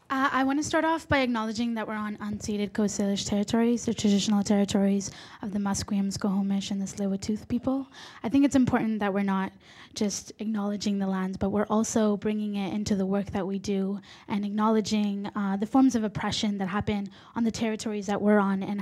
I want to start off by acknowledging that we're on unceded Coast Salish territories, the traditional territories of the Musqueam, Squamish, and the Tsleil-Waututh people. I think it's important that we're not just acknowledging the lands, but we're also bringing it into the work that we do and acknowledging the forms of oppression that happen on the territories that we're on and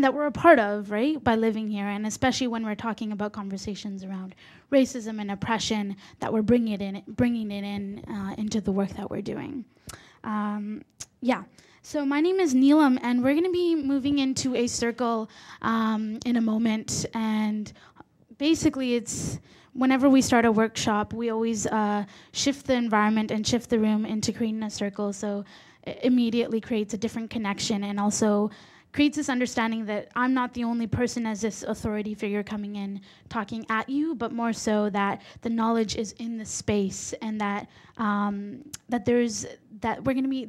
that we're a part of, right, by living here, and especially when we're talking about conversations around racism and oppression, that we're bringing it in into the work that we're doing. Yeah, so my name is Neelam, and we're going to be moving into a circle in a moment. And basically, it's whenever we start a workshop, we always shift the environment and shift the room into creating a circle. So it immediately creates a different connection and also creates this understanding that I'm not the only person as this authority figure coming in talking at you, but more so that the knowledge is in the space and that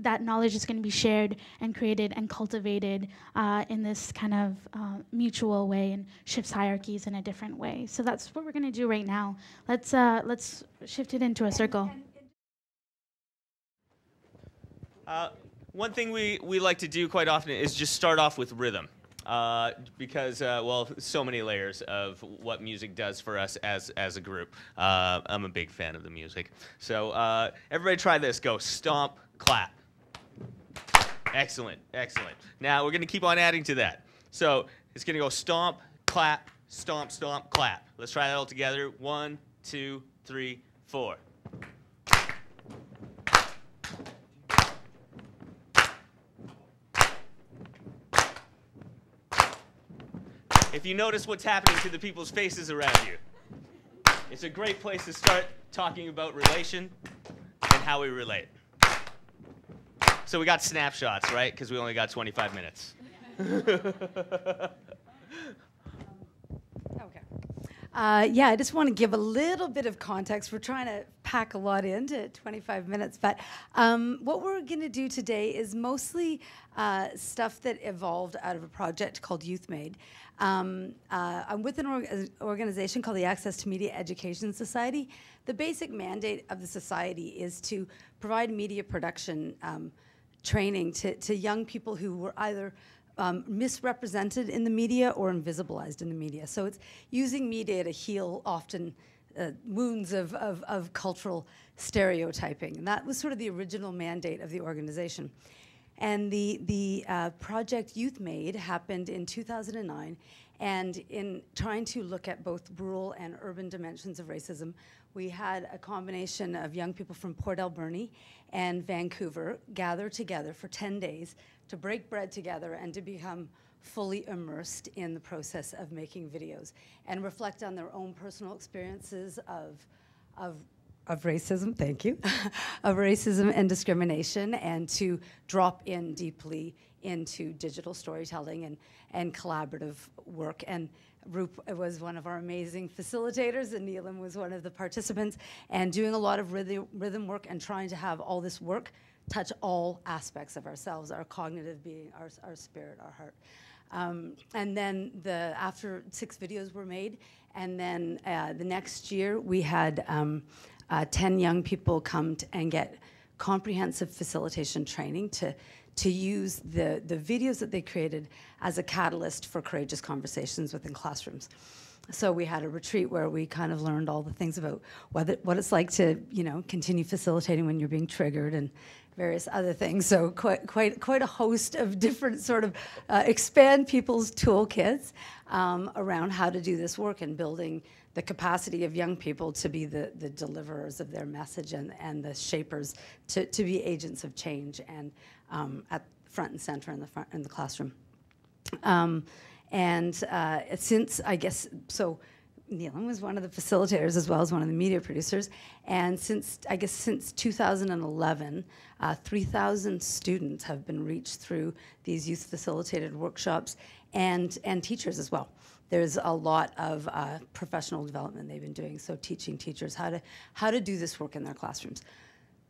that knowledge is going to be shared and created and cultivated in this kind of mutual way and shifts hierarchies in a different way. So that's what we're going to do right now. Let's shift it into a circle. One thing we like to do quite often is just start off with rhythm. Because, well, so many layers of what music does for us as a group. I'm a big fan of the music. So everybody try this. Go stomp, clap. Excellent, excellent. Now we're going to keep on adding to that. So it's going to go stomp, clap, stomp, stomp, clap. Let's try that all together. 1, 2, 3, 4. If you notice what's happening to the people's faces around you, it's a great place to start talking about relation and how we relate. So we got snapshots, right? Because we only got 25 minutes. Yeah, I just want to give a little bit of context. We're trying to pack a lot into 25 minutes, but what we're going to do today is mostly stuff that evolved out of a project called Youth Made. I'm with an organization called the Access to Media Education Society. The basic mandate of the society is to provide media production training to young people who were either misrepresented in the media or invisibilized in the media. So it's using media to heal often wounds of cultural stereotyping. And that was sort of the original mandate of the organization. And the project Youth Made happened in 2009. And in trying to look at both rural and urban dimensions of racism, we had a combination of young people from Port Alberni and Vancouver gather together for 10 days to break bread together and to become fully immersed in the process of making videos and reflect on their own personal experiences of racism, thank you, of racism and discrimination, and to drop in deeply into digital storytelling and collaborative work. And Rup was one of our amazing facilitators, and Neelam was one of the participants, and doing a lot of rhythm work and trying to have all this work touch all aspects of ourselves, our cognitive being, our spirit, our heart. And then after 6 videos were made, and then the next year we had 10 young people come and get comprehensive facilitation training to use the videos that they created as a catalyst for courageous conversations within classrooms. So we had a retreat where we kind of learned all the things about what it's like to, continue facilitating when you're being triggered and various other things. So quite a host of different sort of expand people's toolkits around how to do this work and building the capacity of young people to be the deliverers of their message and the shapers to be agents of change and at front and center in the classroom. Since, I guess, so Neelam was one of the facilitators as well as one of the media producers, and since 2011, 3,000 students have been reached through these youth facilitated workshops and teachers as well. There's a lot of professional development they've been doing, so teaching teachers how to do this work in their classrooms.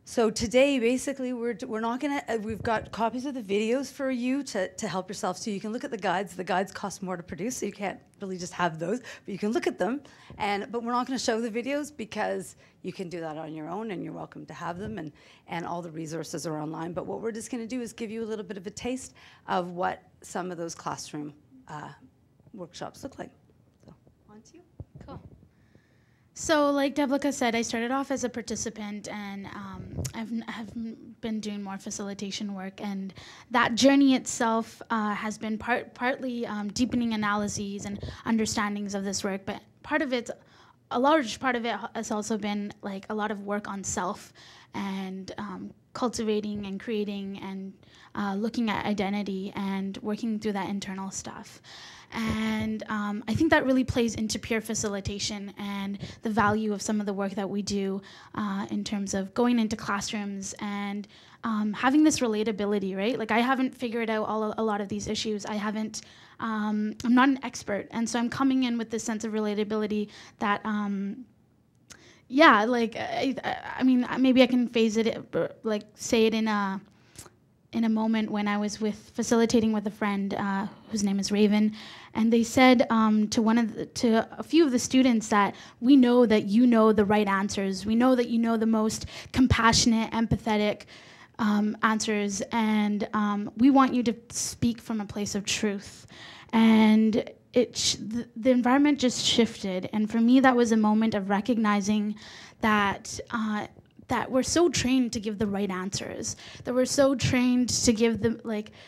So today, basically, we're not gonna. We've got copies of the videos for you to help yourself. So you can look at the guides. The guides cost more to produce, so you can't really just have those. But you can look at them. But we're not going to show the videos because you can do that on your own, and you're welcome to have them. And all the resources are online. But what we're just going to do is give you a little bit of a taste of what some of those classroom workshops look like. So on to you. Cool. So like Deblekha said, I started off as a participant, and have been doing more facilitation work, and that journey itself has been partly deepening analyses and understandings of this work, but a large part of it has also been like a lot of work on self and cultivating and creating and looking at identity and working through that internal stuff. And I think that really plays into peer facilitation and the value of some of the work that we do in terms of going into classrooms and having this relatability, right? Like I haven't figured out a lot of these issues. I'm not an expert. And so I'm coming in with this sense of relatability that, yeah, like, I mean, maybe I can phase it, like say it in a moment when I was facilitating with a friend whose name is Raven, and they said to a few of the students that we know that you know the right answers. We know that you know the most compassionate, empathetic answers, and we want you to speak from a place of truth. And the environment just shifted, and for me that was a moment of recognizing that that we're so trained to give the right answers, that we're so trained to give the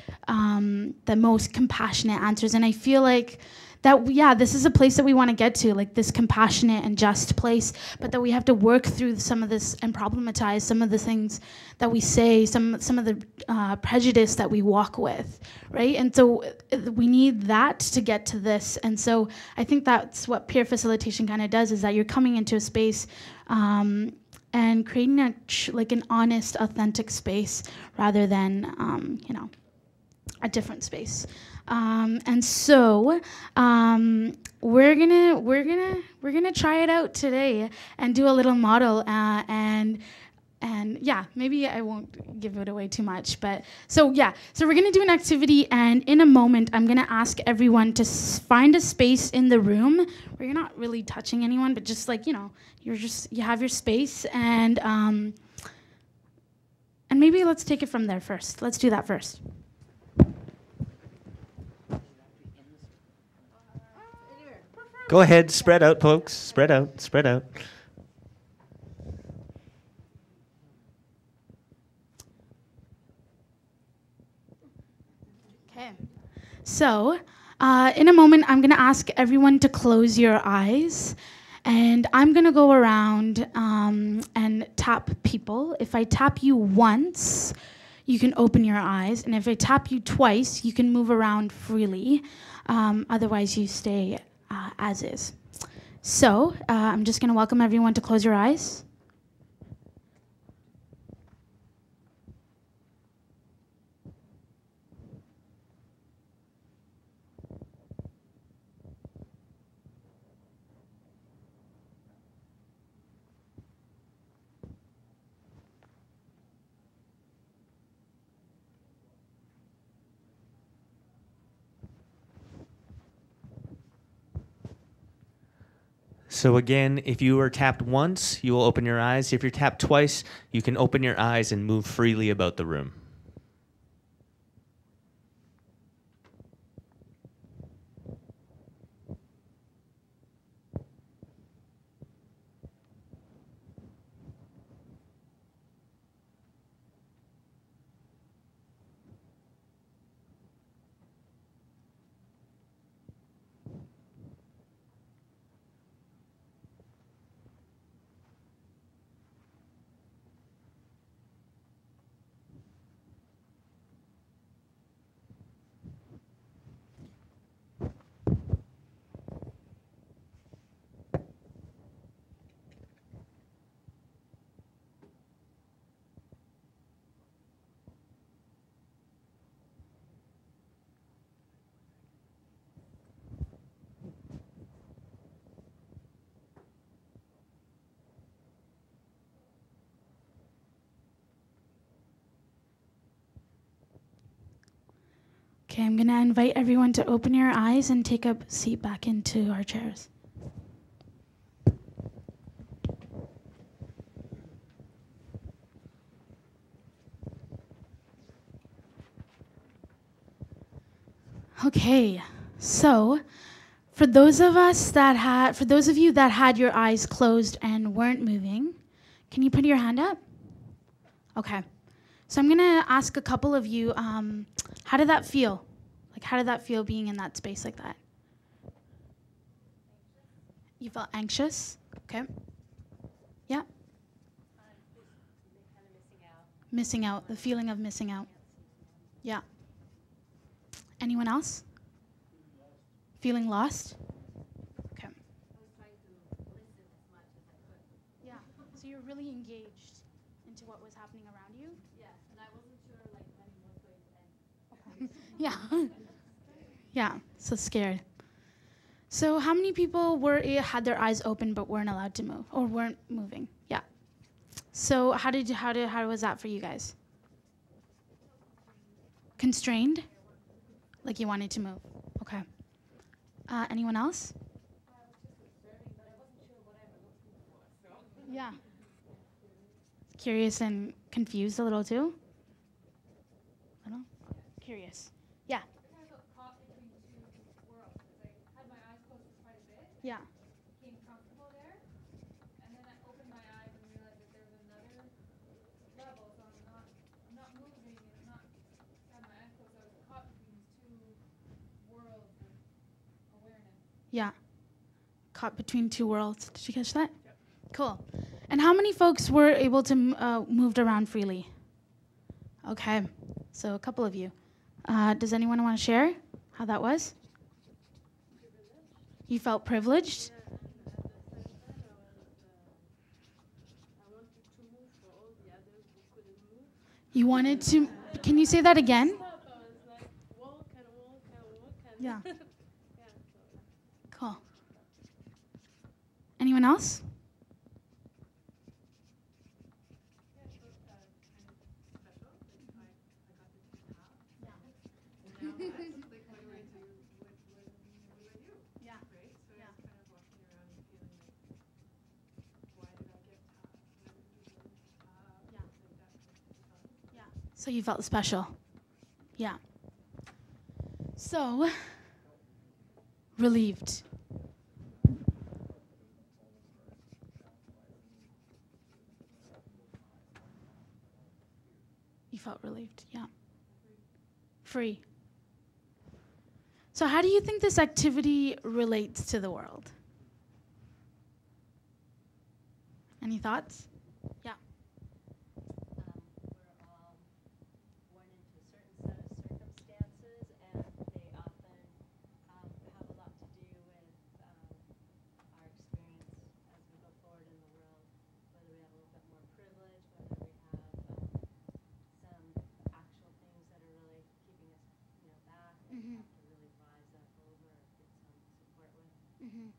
most compassionate answers. And I feel like that, yeah, this is a place that we want to get to, like this compassionate and just place, but that we have to work through some of this and problematize some of the things that we say, some of the prejudice that we walk with, right? And so we need that to get to this. And so I think that's what peer facilitation kind of does, is that you're coming into a space and creating an honest, authentic space rather than a different space. And so we're gonna try it out today and do a little model and yeah, maybe I won't give it away too much, but so we're gonna do an activity, and in a moment I'm gonna ask everyone to find a space in the room where you're not really touching anyone, but just like, you have your space, and maybe let's take it from there first. Let's do that first. Go ahead, spread out, folks. Spread out, spread out. Okay. So, in a moment, I'm going to ask everyone to close your eyes. And I'm going to go around and tap people. If I tap you once, you can open your eyes. And if I tap you twice, you can move around freely. Otherwise, you stay as is. So I'm just going to welcome everyone to close your eyes. So again, if you are tapped once, you will open your eyes. If you're tapped twice, you can open your eyes and move freely about the room. Okay, I'm gonna invite everyone to open your eyes and take a seat back into our chairs. Okay, so for those of you that had your eyes closed and weren't moving, can you put your hand up? Okay, so I'm gonna ask a couple of you, how did that feel? Like, how did that feel being in that space like that? You felt anxious? Okay. Yeah. Missing out, the feeling of missing out. Yeah. Anyone else? Feeling lost? Okay. Yeah. So you're really engaged into what was happening around you? Yeah, and I wasn't sure like when it was going to end. Yeah. Yeah. So scared. So how many people had their eyes open but weren't allowed to move or weren't moving? Yeah. So how was that for you guys? Constrained? Like you wanted to move. Okay. Anyone else? Yeah. Curious and confused a little too? I don't know. Curious. Yeah. I felt caught between two worlds. I had my eyes closed for quite a bit. Yeah. Became comfortable there. And then I opened my eyes and realized that there was another level. So I'm not moving and not had my eyes closed. I was caught between these two worlds of awareness. Yeah. Caught between two worlds. Did you catch that? Yep. Cool. And how many folks were able to moved around freely? Okay. So a couple of you. Does anyone want to share how that was? You felt privileged? You wanted to, can you say that again? Yeah. Cool. Anyone else? So you felt special. Yeah. So, relieved. You felt relieved, yeah. Free. So how do you think this activity relates to the world? Any thoughts? Yeah. We're all born into a certain set of circumstances, and they often have a lot to do with our experience as we go forward in the world, whether we have a little bit more privilege, whether we have some actual things that are really keeping us, back, and we have to really rise up over, get some support with. Mm-hmm.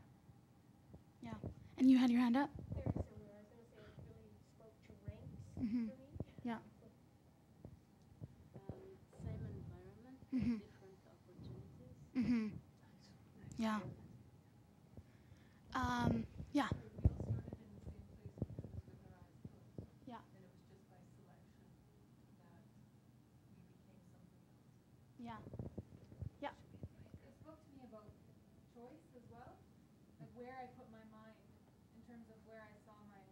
Yeah. And you had your hand up? Very similar. I was going to say it really spoke to ranks Mm-hmm. for me. Yeah. Same environment, Mhm. different opportunities. Mm-hmm. Yeah. Yeah. Yeah. Yeah. Yeah. It spoke to me about choice as well, like where I put my mind in terms of where I saw like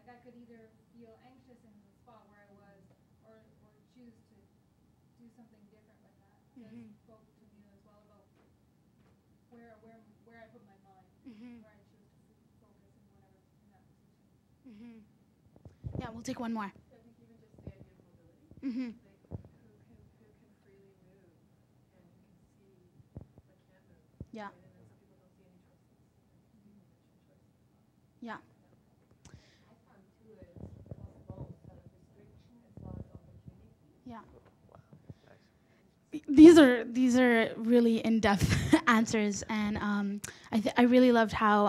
I could either feel anxious in the spot where I was, or choose to do something different with that. So Mhm. it spoke to me as well about where I put my mind, Mm-hmm. where I choose to focus in that position. Mm-hmm. Yeah, we'll take one more. So I think even just the idea of mobility, Mm-hmm. like who can freely move and who can see but can't move. Yeah. Right? And then some people don't see any choices. And people mention choices as well. Yeah. I found too it was both sort of restriction as well as opportunity. Yeah. These are really in-depth answers, and I really loved how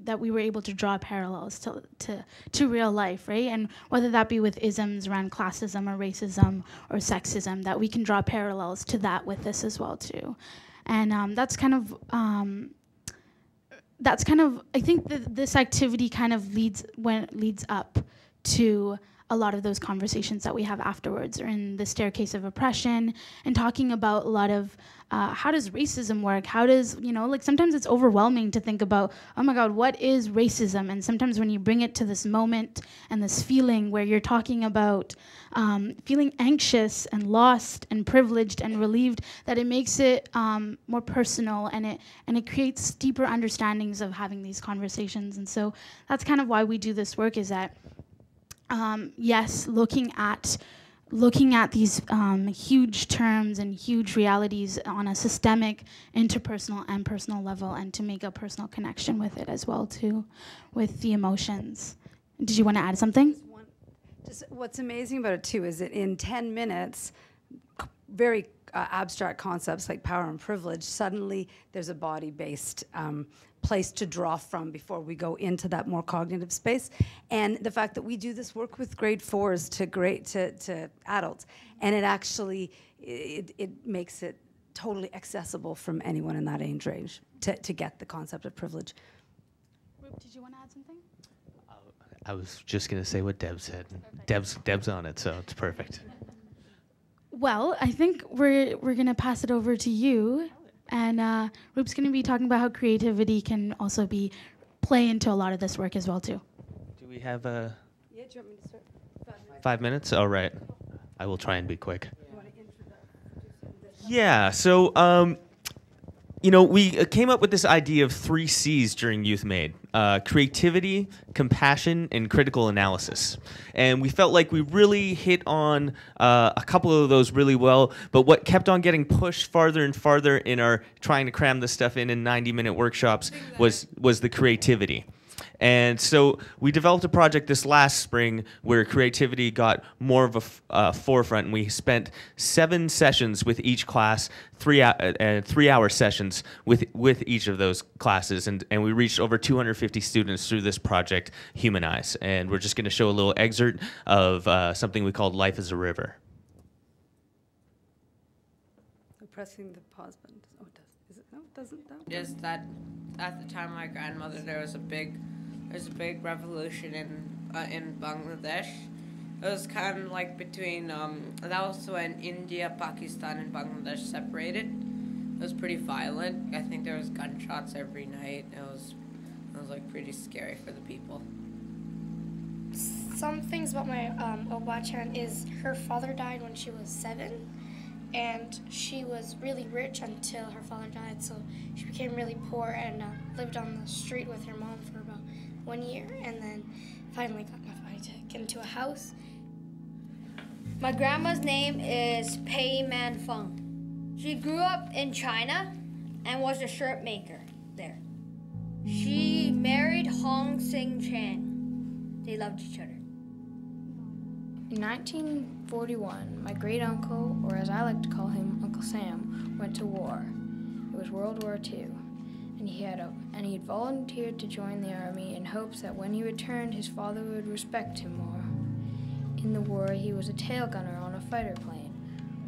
that we were able to draw parallels to real life, right? And whether that be with isms around classism or racism or sexism, that we can draw parallels to that with this as well too. And that's kind of I think that this activity kind of leads up to a lot of those conversations that we have afterwards, or in the staircase of oppression, and talking about a lot of how does racism work? How does, like sometimes it's overwhelming to think about, oh my God, what is racism? And sometimes when you bring it to this moment and this feeling where you're talking about feeling anxious and lost and privileged and relieved, that it makes it more personal, and it creates deeper understandings of having these conversations. And so that's kind of why we do this work, is that yes, looking at these huge terms and huge realities on a systemic, interpersonal, and personal level, and to make a personal connection with it as well too, with the emotions. Did you want to add something? Just what's amazing about it too is that in 10 minutes, very abstract concepts like power and privilege, suddenly there's a body-based place to draw from before we go into that more cognitive space. And the fact that we do this work with grade 4s to adults, and it actually, it makes it totally accessible from anyone in that age range to get the concept of privilege. Rup, did you want to add something? I was just going to say what Deb said. Deb's on it, so it's perfect. Well, I think we're going to pass it over to you. And Rup's going to be talking about how creativity can also play into a lot of this work as well too. Do we have Yeah, do you want me to start? 5 minutes? All right. I will try and be quick. Yeah, so, we came up with this idea of 3 C's during Youth Made. Creativity, compassion, and critical analysis. And we felt like we really hit on a couple of those really well, but what kept on getting pushed farther and farther in our trying to cram this stuff in 90-minute workshops was the creativity. And so we developed a project this last spring where creativity got more of a forefront, and we spent 7 sessions with each class, 3-hour sessions with each of those classes, and we reached over 250 students through this project, Humanize. And we're just going to show a little excerpt of something we called Life as a River. Pressing the pause button. Oh, it does. Is it? No, it doesn't. No. Is that at the time of my grandmother, there was a big revolution in Bangladesh. It was kind of like between that was when India, Pakistan, and Bangladesh separated. It was pretty violent. I think there was gunshots every night. It was like pretty scary for the people. Some things about my Obachan is her father died when she was 7. And she was really rich until her father died, so she became really poor and lived on the street with her mom for about 1 year, and then finally got enough money to get into a house. My grandma's name is Pei Man Feng. She grew up in China and was a shirt maker there. She married Hong Sing Chang. They loved each other. In 1941, my great uncle, or as I like to call him, Uncle Sam, went to war. It was World War II, and he had volunteered to join the army in hopes that when he returned, his father would respect him more. In the war, he was a tail gunner on a fighter plane.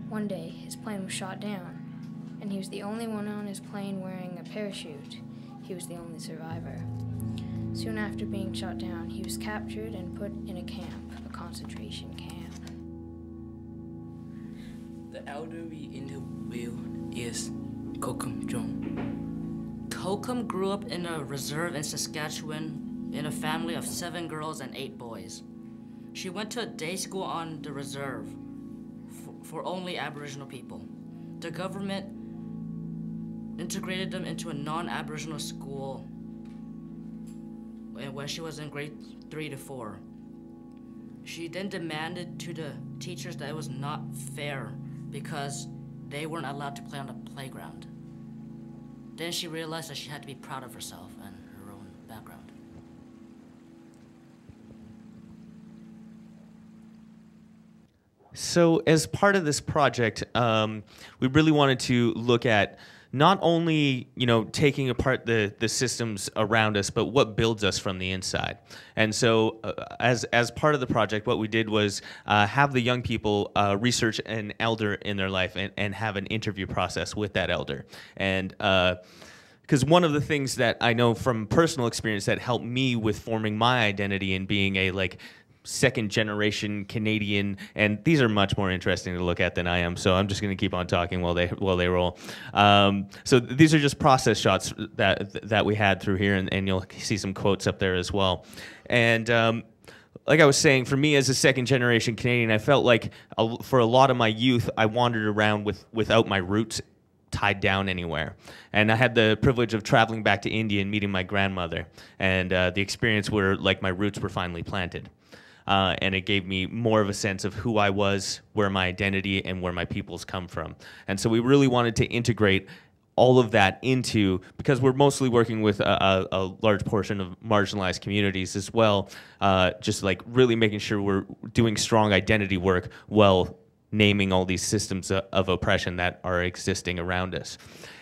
One day, his plane was shot down, and he was the only one on his plane wearing a parachute. He was the only survivor. Soon after being shot down, he was captured and put in a camp, a concentration camp. The elder we interviewed is Kokum Jong. Kokum grew up in a reserve in Saskatchewan in a family of 7 girls and 8 boys. She went to a day school on the reserve for only Aboriginal people. The government integrated them into a non-Aboriginal school when she was in grade 3 to 4. She then demanded to the teachers that it was not fair because they weren't allowed to play on the playground. Then she realized that she had to be proud of herself and her own background. So as part of this project, we really wanted to look at not only, you know, taking apart the systems around us, but what builds us from the inside. And so as part of the project, what we did was have the young people research an elder in their life and have an interview process with that elder. And because one of the things that I know from personal experience that helped me with forming my identity and being a like second generation Canadian, and these are much more interesting to look at than I am, so I'm just going to keep on talking while they roll. So these are just process shots that we had through here, and you'll see some quotes up there as well. And like I was saying, for me as a second generation Canadian, I felt like for a lot of my youth, I wandered around without my roots tied down anywhere. And I had the privilege of traveling back to India and meeting my grandmother. And the experience where like my roots were finally planted. And it gave me more of a sense of who I was, where my identity and where my peoples come from. And so we really wanted to integrate all of that into, because we're mostly working with a large portion of marginalized communities as well, just like really making sure we're doing strong identity work while naming all these systems of oppression that are existing around us.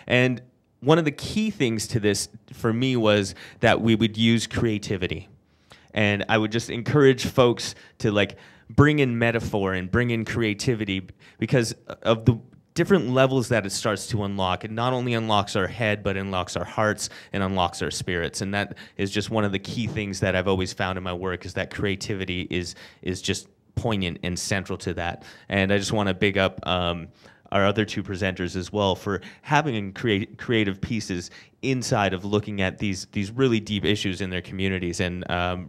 And one of the key things to this for me was that we would use creativity. And I would just encourage folks to like bring in metaphor and bring in creativity because of the different levels that it starts to unlock. It not only unlocks our head, but unlocks our hearts and unlocks our spirits. And that is just one of the key things that I've always found in my work, is that creativity is just poignant and central to that. And I just want to big up our other two presenters as well for having creative pieces inside of looking at these really deep issues in their communities, and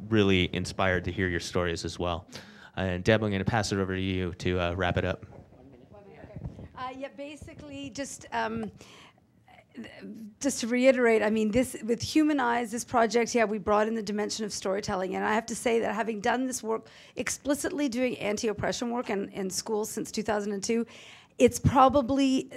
really inspired to hear your stories as well. And Deb, I'm going to pass it over to you to wrap it up. Yeah, basically just to reiterate, I mean, this with Humanize, this project, yeah, we brought in the dimension of storytelling. And I have to say that having done this work, explicitly doing anti-oppression work in schools since 2002, it's probably,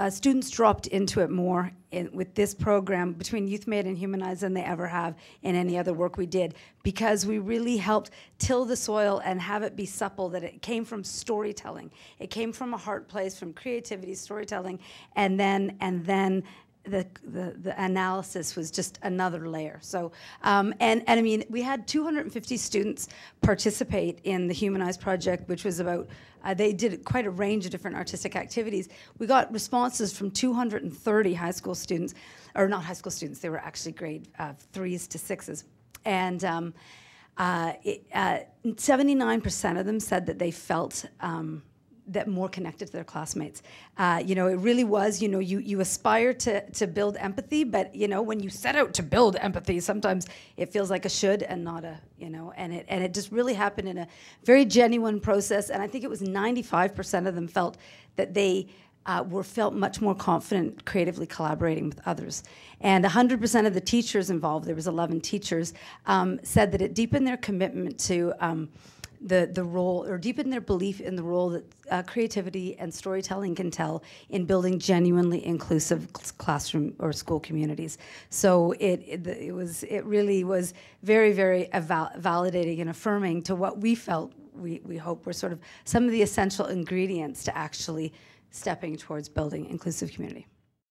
students dropped into it more with this program between YouthMade and Humanize than they ever have in any other work we did, because we really helped till the soil and have it be supple, that it came from storytelling. It came from a heart place, from creativity, storytelling, and then the analysis was just another layer. So, and I mean, we had 250 students participate in the Humanize project, which was about, they did quite a range of different artistic activities. We got responses from 230 high school students, or not high school students, they were actually grade 3s to 6s. And 79% of them said that they felt that more connected to their classmates. You know, it really was, you know, you aspire to build empathy, but, you know, when you set out to build empathy, sometimes it feels like a should and not a, you know, and it just really happened in a very genuine process. And I think it was 95% of them felt that they felt much more confident creatively collaborating with others. And 100% of the teachers involved, there was 11 teachers, said that it deepened their commitment to the role, or deepen their belief in the role that creativity and storytelling can tell in building genuinely inclusive classroom or school communities. So it really was very, very validating and affirming to what we felt, we hope were sort of some of the essential ingredients to actually stepping towards building inclusive community.